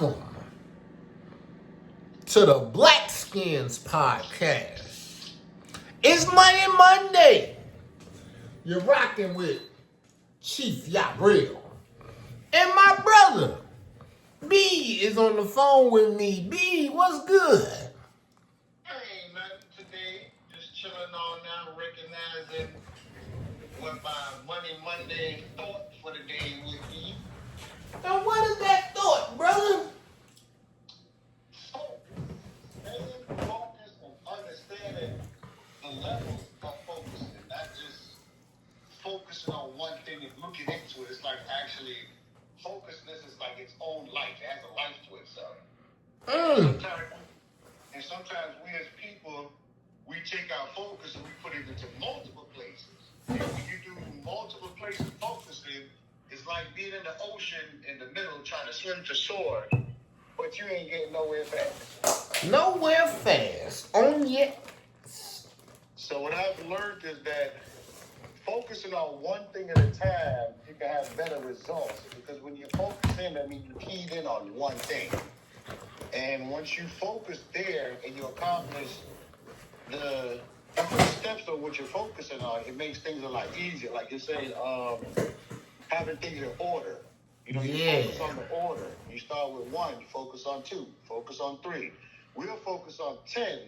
Welcome to the Blackskins podcast. It's Monday. You're rocking with Chief YAHReal. And my brother, B, is on the phone with me. B, what's good? Ain't nothing today. Just chilling on now, recognizing what my Monday thought for the day would be. Now, what is that thought, brother? Focus and understanding the levels of focusing, not just focusing on one thing and looking into it. It's like actually focusness is like its own life. It has a life to itself. Sometimes we as people, we take our focus and we put it into multiple places. And when you do multiple places focusing, it's like being in the ocean in the middle trying to swim to shore, but you ain't getting nowhere fast. Nowhere fast. On yet. So what I've learned is that focusing on one thing at a time, you can have better results. Because when you focus in, that means you keyed in on one thing. And once you focus there and you accomplish the steps of what you're focusing on, it makes things a lot easier. Like you say, having things in order. You focus on the order. You start with 1, you focus on 2, focus on 3. We'll focus on 10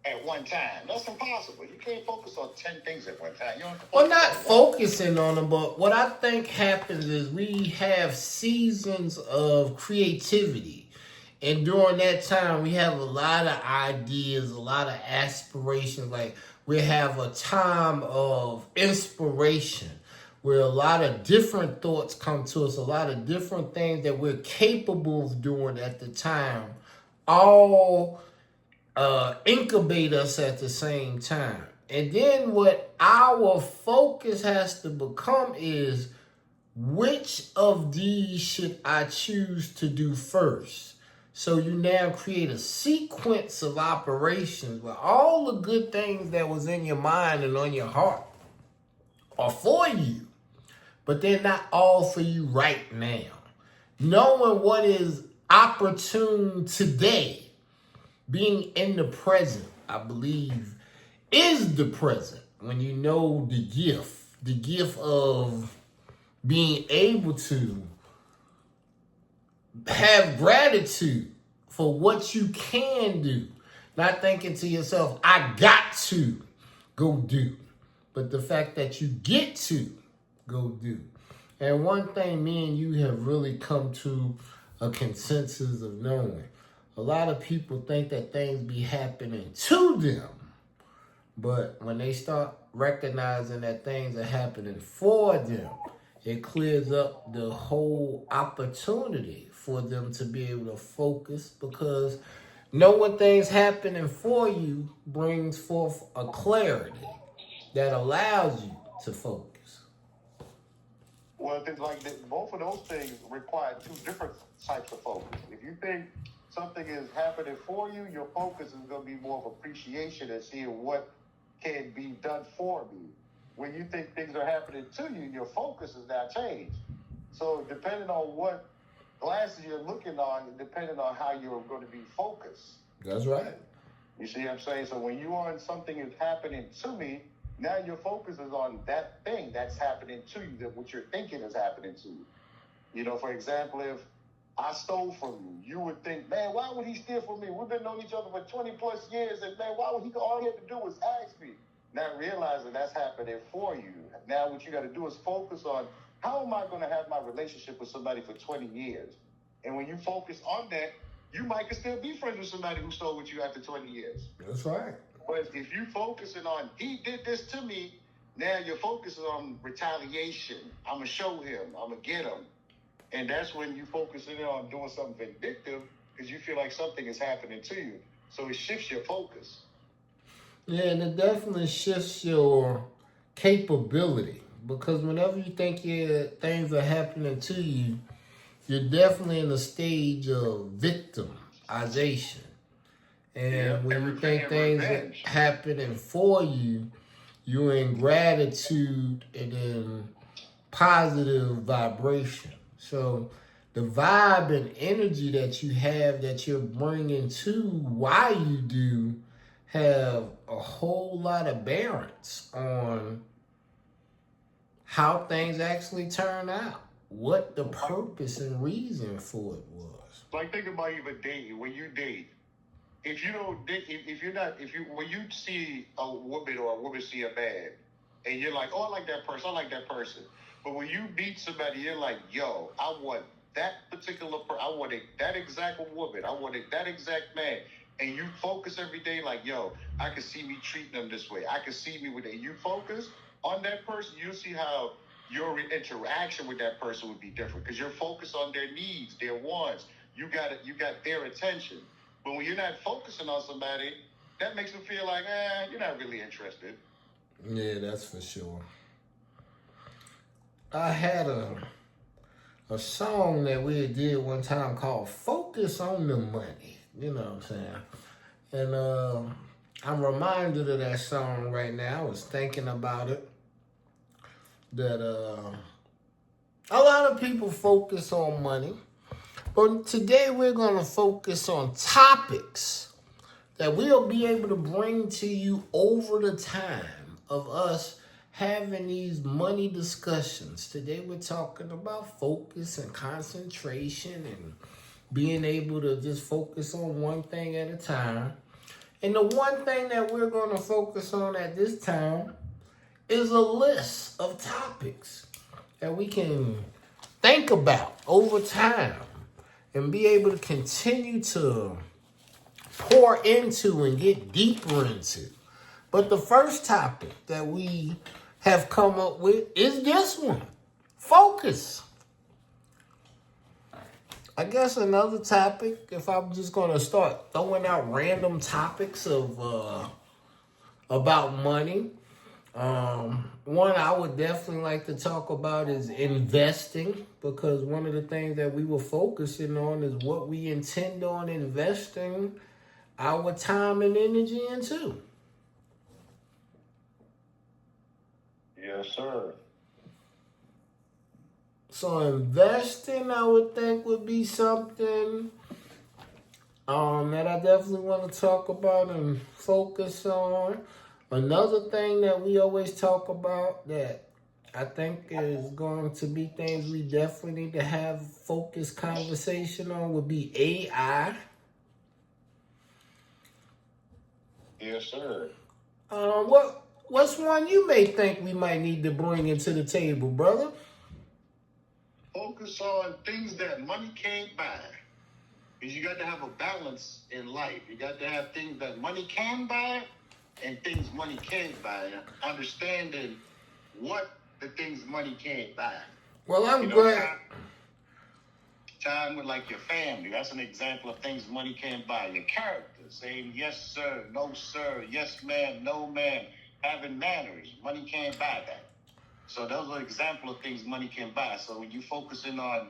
at one time. That's impossible. You can't focus on 10 things at one time. Well, not focusing on them, but what I think happens is we have seasons of creativity. And during that time, we have a lot of ideas, a lot of aspirations. Like we have a time of inspiration where a lot of different thoughts come to us, a lot of different things that we're capable of doing at the time, all incubate us at the same time. And then what our focus has to become is, which of these should I choose to do first? So you now create a sequence of operations where all the good things that was in your mind and on your heart are for you, but they're not all for you right now. Knowing what is opportune today, being in the present, I believe, is the present. When you know the gift of being able to have gratitude for what you can do. Not thinking to yourself, I got to go do. But the fact that you get to go do. And one thing me and you have really come to a consensus of knowing. A lot of people think that things be happening to them. But when they start recognizing that things are happening for them, it clears up the whole opportunity for them to be able to focus, because knowing things happening for you brings forth a clarity that allows you to focus. Well, things like that, both of those things require 2 different types of focus. If you think something is happening for you, your focus is going to be more of appreciation and seeing what can be done for me. When you think things are happening to you, your focus is now changed. So depending on what glasses you're looking on, depending on how you're going to be focused. That's right. You see what I'm saying? So when you are on something is happening to me, now your focus is on that thing that's happening to you, that what you're thinking is happening to you. For example, if I stole from you, you would think, man, why would he steal from me? We've been knowing each other for 20 plus years, and man, why would he? All he had to do was ask me. Not realizing that's happening for you. Now what you got to do is focus on, how am I going to have my relationship with somebody for 20 years? And when you focus on that, you might could still be friends with somebody who stole with you after 20 years. That's right. But if you focusing on, he did this to me, now your focus is on retaliation. I'm going to show him. I'm going to get him. And that's when you focus in on doing something vindictive, because you feel like something is happening to you. So it shifts your focus. Yeah, and it definitely shifts your capability, because whenever you think things are happening to you, you're definitely in a stage of victimization. And when you think things are happening for you, you're in gratitude and in positive vibration. So the vibe and energy that you have, that you're bringing to why you do, have a whole lot of bearings on how things actually turn out, what the purpose and reason for it was. Like, think about even dating. When you date, if you don't date, when you see a woman or a woman see a man, and you're like, oh, I like that person. But when you meet somebody, you're like, yo, I want that particular person. I wanted that exact woman. I wanted that exact man. And you focus every day like, yo, I can see me treating them this way. I can see me with it. You focus on that person, you'll see how your interaction with that person would be different, because you're focused on their needs, their wants. You got their attention. But when you're not focusing on somebody, that makes them feel like, you're not really interested. Yeah, that's for sure. I had a song that we did one time called Focus on the Money. You know what I'm saying? And I'm reminded of that song right now. I was thinking about it. That a lot of people focus on money. But today we're going to focus on topics that we'll be able to bring to you over the time of us having these money discussions. Today we're talking about focus and concentration and being able to just focus on one thing at a time. And the one thing that we're going to focus on at this time is a list of topics that we can think about over time and be able to continue to pour into and get deeper into. But the first topic that we have come up with is this one: focus. I guess another topic, if I'm just going to start throwing out random topics of about money, one I would definitely like to talk about is investing, because one of the things that we were focusing on is what we intend on investing our time and energy into. Yes, sir. So investing, I would think, would be something that I definitely want to talk about and focus on. Another thing that we always talk about that I think is going to be things we definitely need to have focused conversation on would be AI. Yes, sir. What's one you may think we might need to bring into the table, brother? Focus on things that money can't buy. Because you got to have a balance in life. You got to have things that money can buy and things money can't buy. Understanding what the things money can't buy. Well, I'm glad. Time with like your family. That's an example of things money can't buy. Your character, saying yes sir, no sir, yes ma'am, no ma'am, having manners. Money can't buy that. So those are examples of things money can buy. So when you focusing on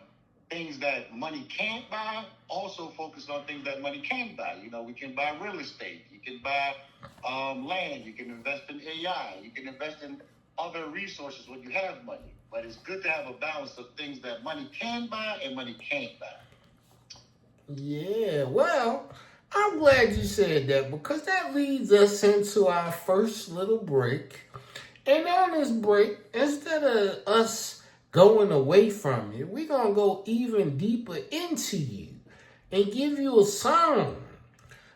things that money can't buy, also focus on things that money can buy. You know, we can buy real estate. You can buy land. You can invest in AI. You can invest in other resources when you have money. But it's good to have a balance of things that money can buy and money can't buy. Yeah, well, I'm glad you said that, because that leads us into our first little break. And on this break, instead of us going away from you, we're going to go even deeper into you and give you a song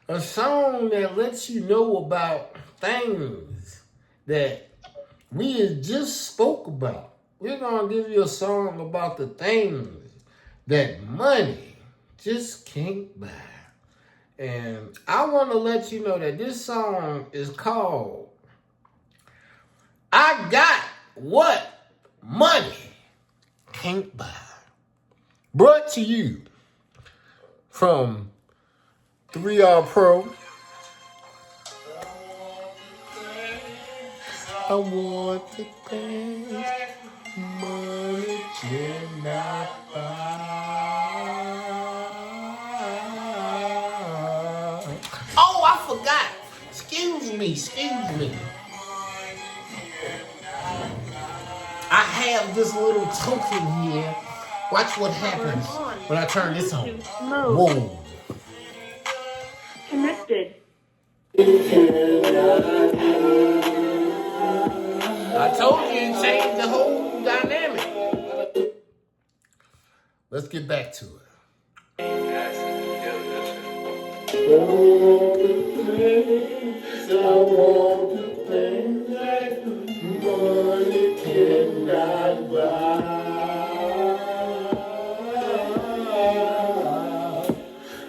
that lets you know about things that we just spoke about. We're going to give you a song about the things that money just can't buy. And I want to let you know that this song is called I Got What Money Can't Buy. Brought to you from 3R Pro. I want the things money cannot buy. Oh, I forgot. Excuse me. I have this little token here Watch what happens when I turn this on. Mode. Whoa. Connected. I told you it changed the whole dynamic. Let's get back to it. Money cannot buy.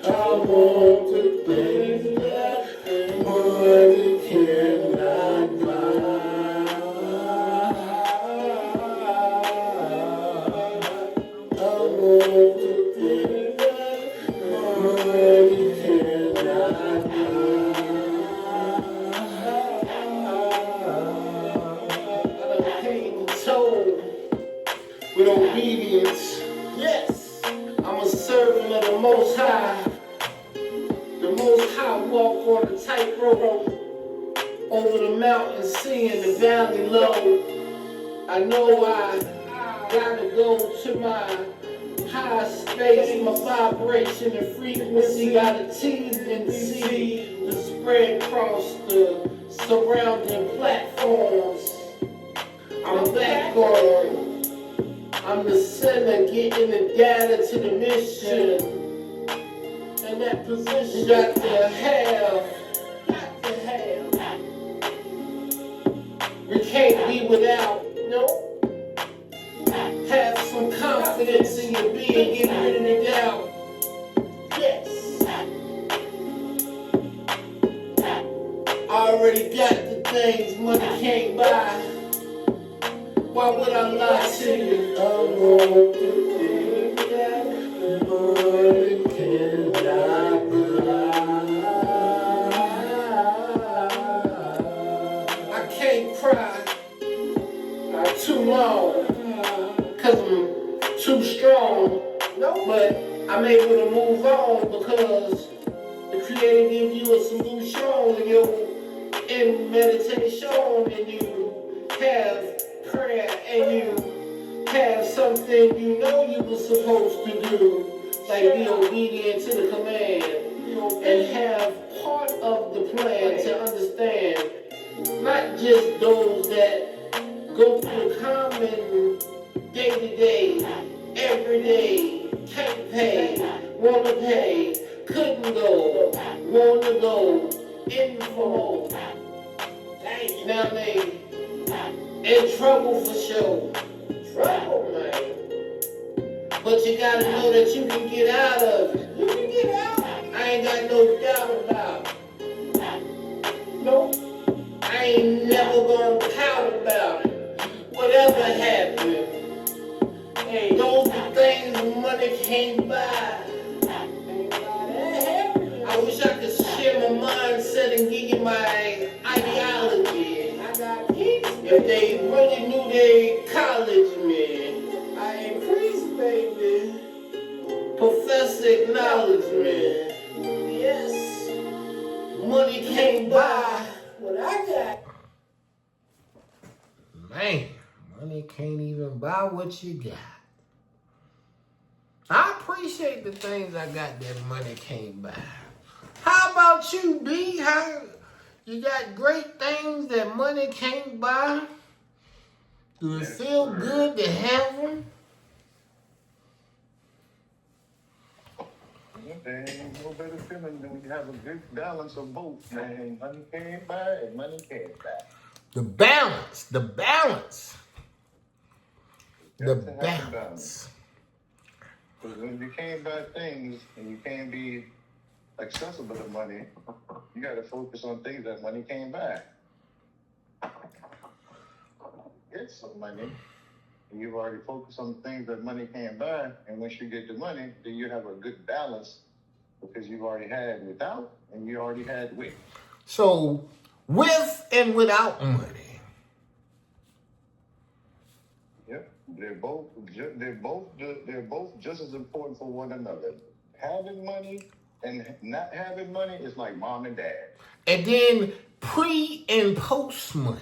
I want the things that money cannot buy. I want the things that money cannot buy. I paid the toll with obedience. Yes, I'm a servant of the Most High. The Most High walk on the tightrope over the mountain, seeing the valley low. I know I gotta go to my high space, my vibration and frequency got a T's and C's to spread across the surrounding platforms. I'm back on. I'm the sender getting the data to the mission. And that position got to have. We can't be without, no. Have some confidence in your being, get rid of the doubt. Yes. I already got the things money can't buy. Why would I lie to you? I want the things that money cannot buy. I can't cry too long, cause I'm too strong. No, but I'm able to move on because the Creator gives you a solution and you're in meditation and you have prayer and you have something you know you were supposed to do, like be obedient to the command and have part of the plan to understand not just those that go through the common day-to-day, everyday, can't pay, wanna pay, couldn't go, wanna go, info. Now they in trouble for sure. Trouble, man. But you gotta know that you can get out of it. You can get out. I ain't got no doubt about it. Nope. I ain't never gonna pout about it. Whatever happened. Hey, those are things money can't buy. I wish I could share my mindset and give you my ideology. I got peace. If they really knew they college me, I ain't priest, baby. Professor acknowledgement. Yes. Money can't buy what I got. Man, money can't even buy what you got. I appreciate the things I got that money can't buy. How about you, B? How you got great things that money can't buy? Do it feel good to have them? There ain't no better feeling than when you have a good balance of both, man. Money can't buy and money can't buy. The balance. The balance. Because when you can't buy things and you can't be accessible to money, you got to focus on things that money can't buy. Get some money, and you've already focused on things that money can't buy, and once you get the money, then you have a good balance because you've already had without and you already had with. So, with and without money. Yep, they're both just as important for one another. Having money and not having money is like mom and dad. And then pre and post money.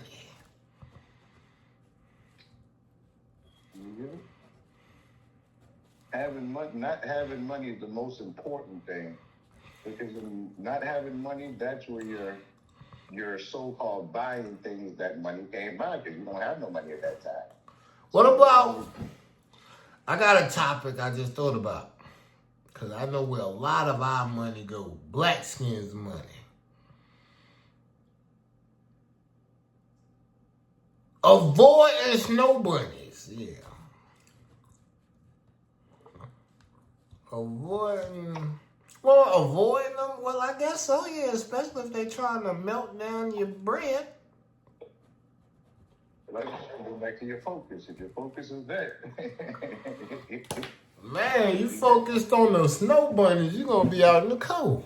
not having money is the most important thing, because in not having money, that's where your so-called buying things that money can't buy, because you don't have no money at that time. What about, I got a topic I just thought about, because I know where a lot of our money go. Blackskins money. Avoiding snow bunnies. Yeah. Avoiding them. Well, I guess so, yeah. Especially if they trying to melt down your bread. Like, go back to your focus. If your focus is there. Man, you focused on the snow bunnies, you're going to be out in the cold.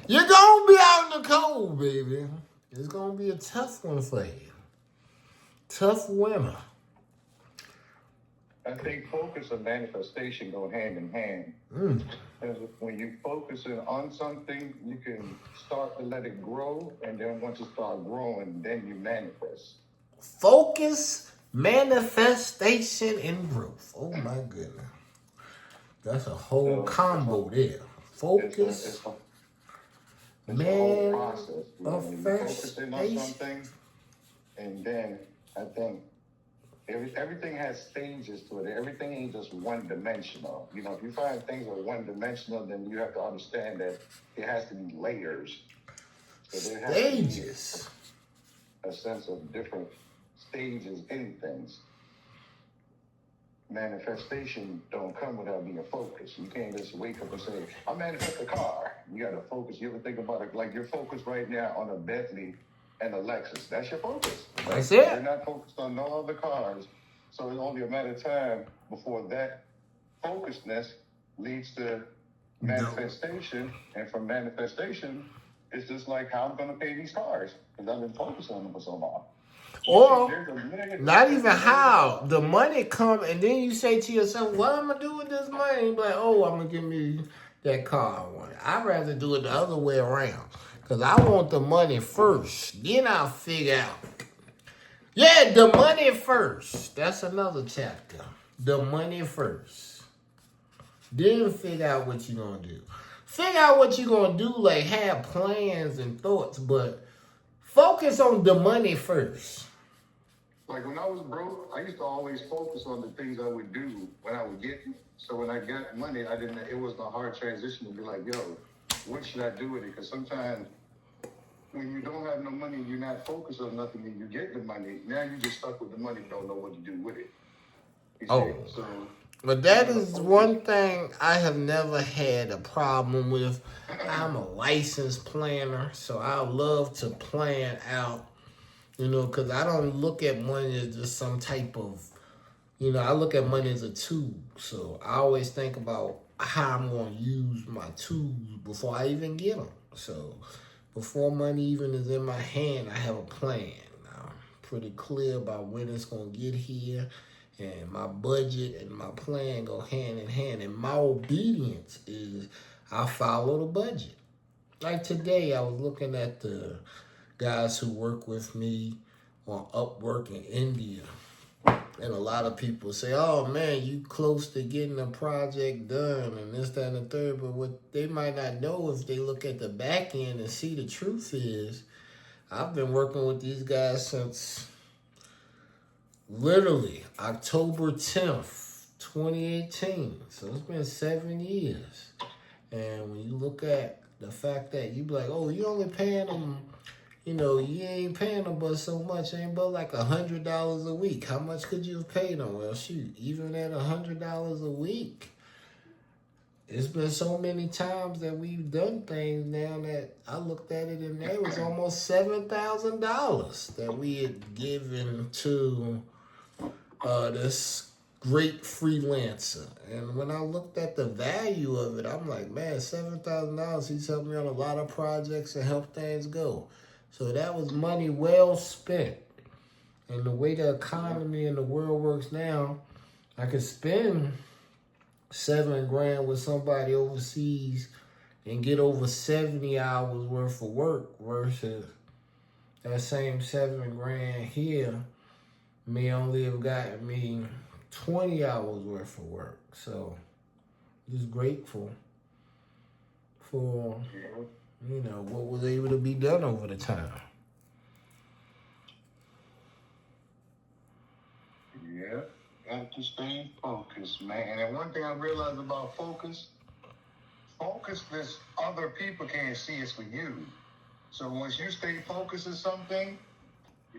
You're going to be out in the cold, baby. It's going to be a tough one for you. Tough winter. I think focus and manifestation go hand in hand. Because when you focus on something, you can start to let it grow, and then once it starts growing, then you manifest. Focus, manifestation, and growth. Oh my goodness. That's a whole combo there. Focus, it's a whole process. You know, when you focus in on something, and then I think everything has stages to it. Everything ain't just one-dimensional. You know, if you find things are one-dimensional, then you have to understand that it has to be layers. So there has stages. To be a sense of different stages in things. Manifestation don't come without being focused. You can't just wake up and say, I manifest a car. You got to focus. You ever think about it? Like, you're focused right now on a Bentley and a Lexus. That's your focus. That's it. You're not focused on no other cars. So it's only a matter of time before that focusedness leads to manifestation. And from manifestation, it's just like, how I'm going to pay these cars, because I've been focused on them for so long. Or not even how. The money come, and then you say to yourself, what am I going to do with this money? You're like, oh, I'm going to give me that car I want. I'd rather do it the other way around, because I want the money first. Then I'll figure out. Yeah, the money first. That's another chapter. The money first. Then figure out what you're going to do. Figure out what you're going to do, like have plans and thoughts, but focus on the money first. Like, when I was broke, I used to always focus on the things I would do when I would get it. So when I got money, it wasn't a hard transition to be like, yo, what should I do with it? Because sometimes when you don't have no money, you're not focused on nothing, and you get the money, now you just stuck with the money, don't know what to do with it. But that is one thing I have never had a problem with. I'm a licensed planner, so I love to plan out, because I don't look at money as just some type of, I look at money as a tool. So I always think about how I'm going to use my tools before I even get them. So before money even is in my hand, I have a plan. I'm pretty clear about when it's going to get here. And my budget and my plan go hand in hand. And my obedience is I follow the budget. Like today, I was looking at the guys who work with me on Upwork in India. And a lot of people say, oh, man, you close to getting a project done and this, that, and the third. But what they might not know if they look at the back end and see the truth is I've been working with these guys since literally October 10th, 2018. So it's been 7 years. And when you look at the fact that you be like, oh, you only paying them, you ain't paying them but so much, ain't but like $100 a week. How much could you have paid them? Well, shoot, even at $100 a week, it's been so many times that we've done things now that I looked at it and there was almost $7,000 that we had given to this great freelancer. And when I looked at the value of it, I'm like, man, $7,000, he's helped me on a lot of projects and helped things go. So that was money well spent. And the way the economy in the world works now, I could spend $7,000 with somebody overseas and get over 70 hours worth of work versus that same $7,000 here may only have gotten me 20 hours worth of work. So Just grateful for, what was able to be done over the time. Yeah, got to stay focused, man. And then one thing I realized about focusness, other people can't see it's for you. So once you stay focused on something,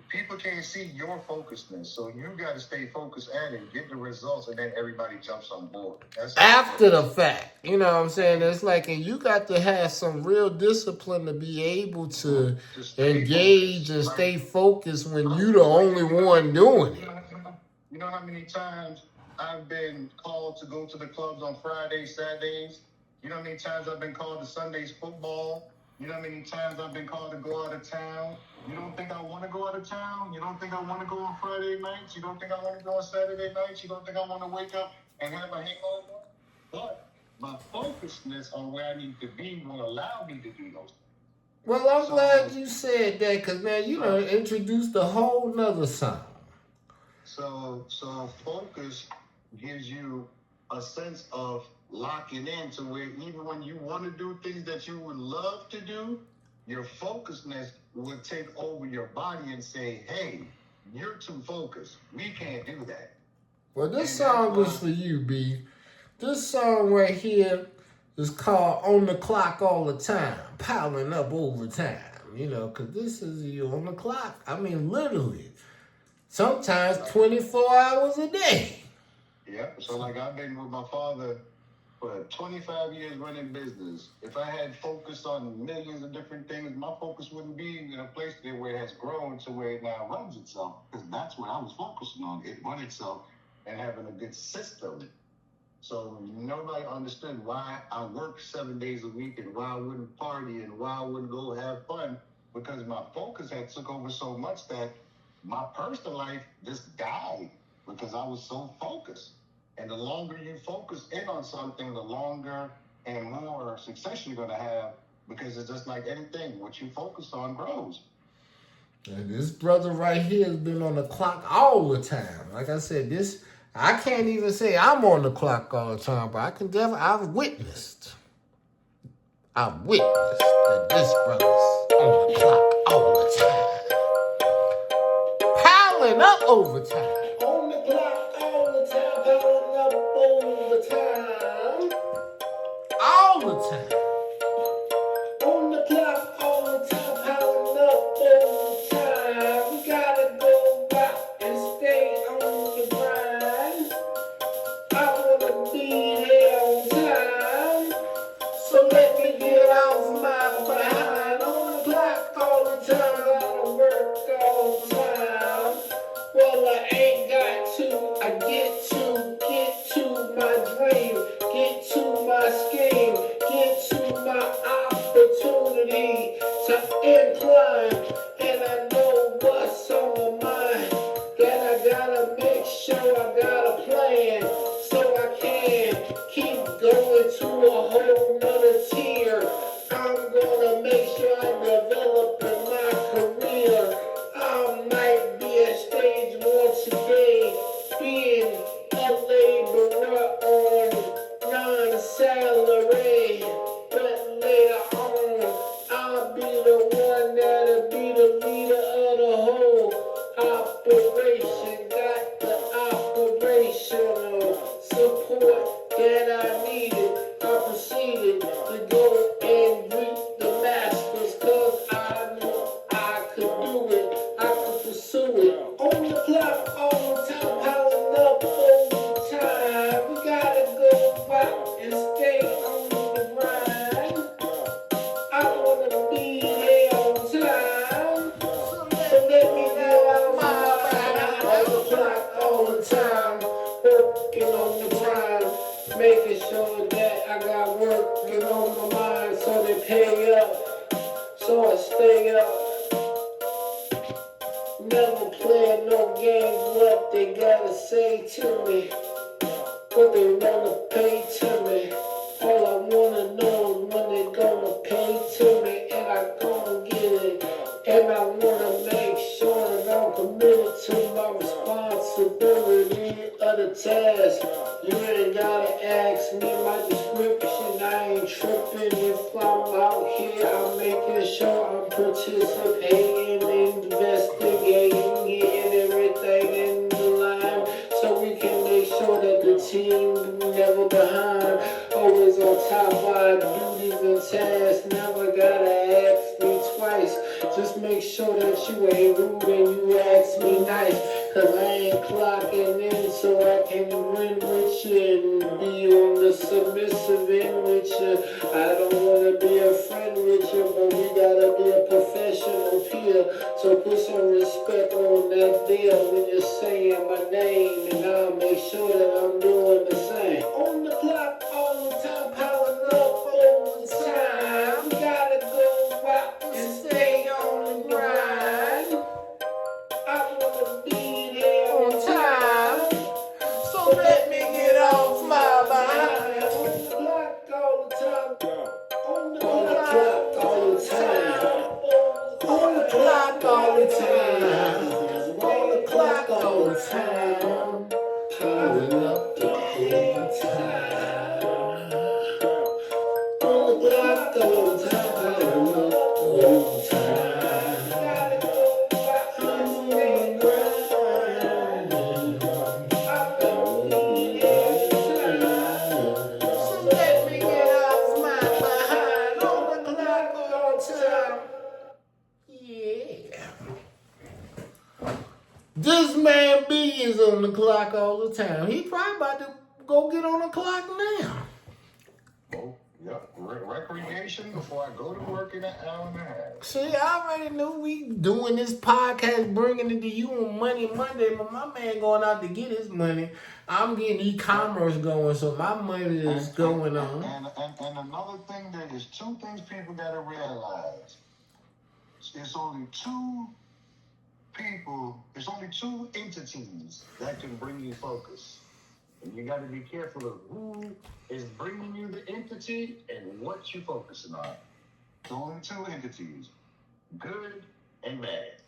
people can't see your focusedness. So you got to stay focused at it, get the results, and then everybody jumps on board. That's After the fact, you know what I'm saying? It's like, and you got to have some real discipline to be able to engage and stay focused when you the only one doing it. You know how many times I've been called to go to the clubs on Fridays, Saturdays? You know how many times I've been called to Sunday's football? You know how many times I've been called to go out of town? You don't think I want to go out of town? You don't think I want to go on Friday nights? You don't think I want to go on Saturday nights? You don't think I want to wake up and have a hangover? But my focusedness on where I need to be will allow me to do those things. Well, I'm glad you said that, because, man, you know, introduced a whole nother sound. So focus gives you a sense of locking in to where even when you want to do things that you would love to do, your focusedness will take over your body and say, hey, you're too focused. We can't do that. Well, this song was for you, B. This song right here is called On the Clock All the Time, piling up overtime, because this is you on the clock. I mean, literally. Sometimes 24 hours a day. Yeah, so like I've been with my father for 25 years running business. If I had focused on millions of different things, my focus wouldn't be in a place there where it has grown to where it now runs itself. Because that's what I was focusing on, it run itself and having a good system. So nobody understood why I worked 7 days a week and why I wouldn't party and why I wouldn't go have fun. Because my focus had took over so much that my personal life just died because I was so focused. And the longer you focus in on something, the longer and more success you're going to have, because it's just like anything. What you focus on grows. And this brother right here has been on the clock all the time. Like I said, I can't even say I'm on the clock all the time, but I've witnessed that this brother's on the clock all the time. Piling up overtime. On the clock all the time, piling up overtime. All the time. On the clock all the time, piling up overtime. We gotta go back and stay on the grind. I wanna be there on time. So let me get off my behind. On the clock all the time, gotta work all the time. Well, I ain't got to, I get to my dream, get to my scheme, get to my opportunity to incline. And I know what's on my mind, that I gotta make sure I got a plan, so I can keep going to a whole nother tier. I'm gonna make sure I develop in my career. I might be at stage one today, being a laborer on non-salary. But later on, I'll be the one that'll be the leader of the whole operation. Got the operational support that I needed. I proceeded to go and reap the masters, cause I knew I could do it, I could pursue it. On the clock all the time, piling up overtime. We gotta go out and stay on the grind. I wanna be there on time, so let me get out my mind. On the clock all the time, working on the grind, making sure that I got working on my mind, so they pay up, so I stay up. Never play no games, what they gotta say to me, what they wanna pay to me. All I wanna know is when they gonna pay to me, and I gonna get it. And I wanna make sure that I'm committed to my responsibility of the task. You ain't gotta ask me, might just rapping. If I'm out here, I'm making sure I'm participating, investigating, getting everything in the line, so we can make sure that the team never behind, always on top of our duties and tasks. Never gotta ask me twice. Just make sure that you ain't rude and you ask me nice. Cause I ain't clocking in so I can win with you and be on the submissive end with you. I don't wanna be a friend with you, but we gotta be a professional peer. So put some respect on that deal when you're saying my name, and I'll make sure that I'm doing the same. On the clock all the time, powering up all the time. Gotta go out and stay on the grind. I wanna be there on time, so let me get off my behind. On the clock all the time, on the clock all the time, on the clock all the time, on the clock all the time, powering up the whole time. On the clock all the time, powering up the whole time. This man B is on the clock all the time. He probably about to go get on the clock now. Oh, yep. Recreation before I go to work in an hour and a half. See, I already knew we doing this podcast, bringing it to you on Money Monday, but my man going out to get his money. I'm getting e-commerce going, so my money is going on. And another thing, there is two things people got to realize. It's only two people, it's only two entities that can bring you focus. And you got to be careful of who is bringing you the entity and what you're focusing on. It's only two entities, good and bad.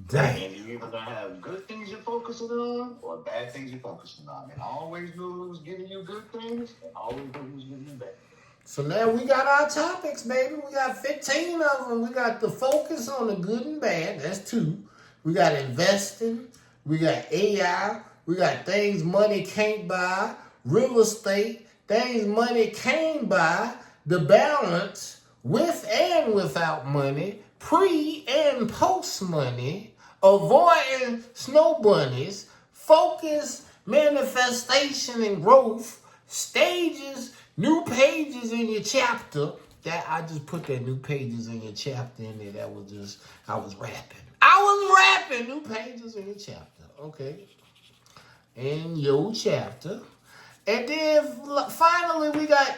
Dang. And you're either going to have good things you're focusing on or bad things you're focusing on. And always know who's giving you good things and always know who's giving you bad. So now we got our topics, baby. We got 15 of them. We got the focus on the good and bad. That's 2. We got investing. We got AI. We got things money can't buy. Real estate. Things money can buy. The balance with and without money. Pre and post money. Avoiding snow bunnies. Focus, manifestation, and growth. Stages. New pages in your chapter. That I just put that new pages in your chapter in there. That was just, I was rapping. New pages in your chapter. Okay. In your chapter. And then finally we got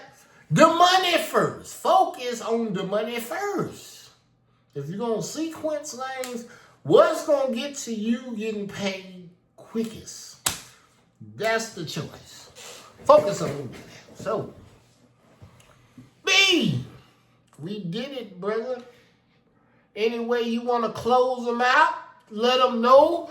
the money first. Focus on the money first. If you're going to sequence things, what's going to get to you getting paid quickest? That's the choice. Focus on that. So, B, we did it, brother. Any way you want to close them out, let them know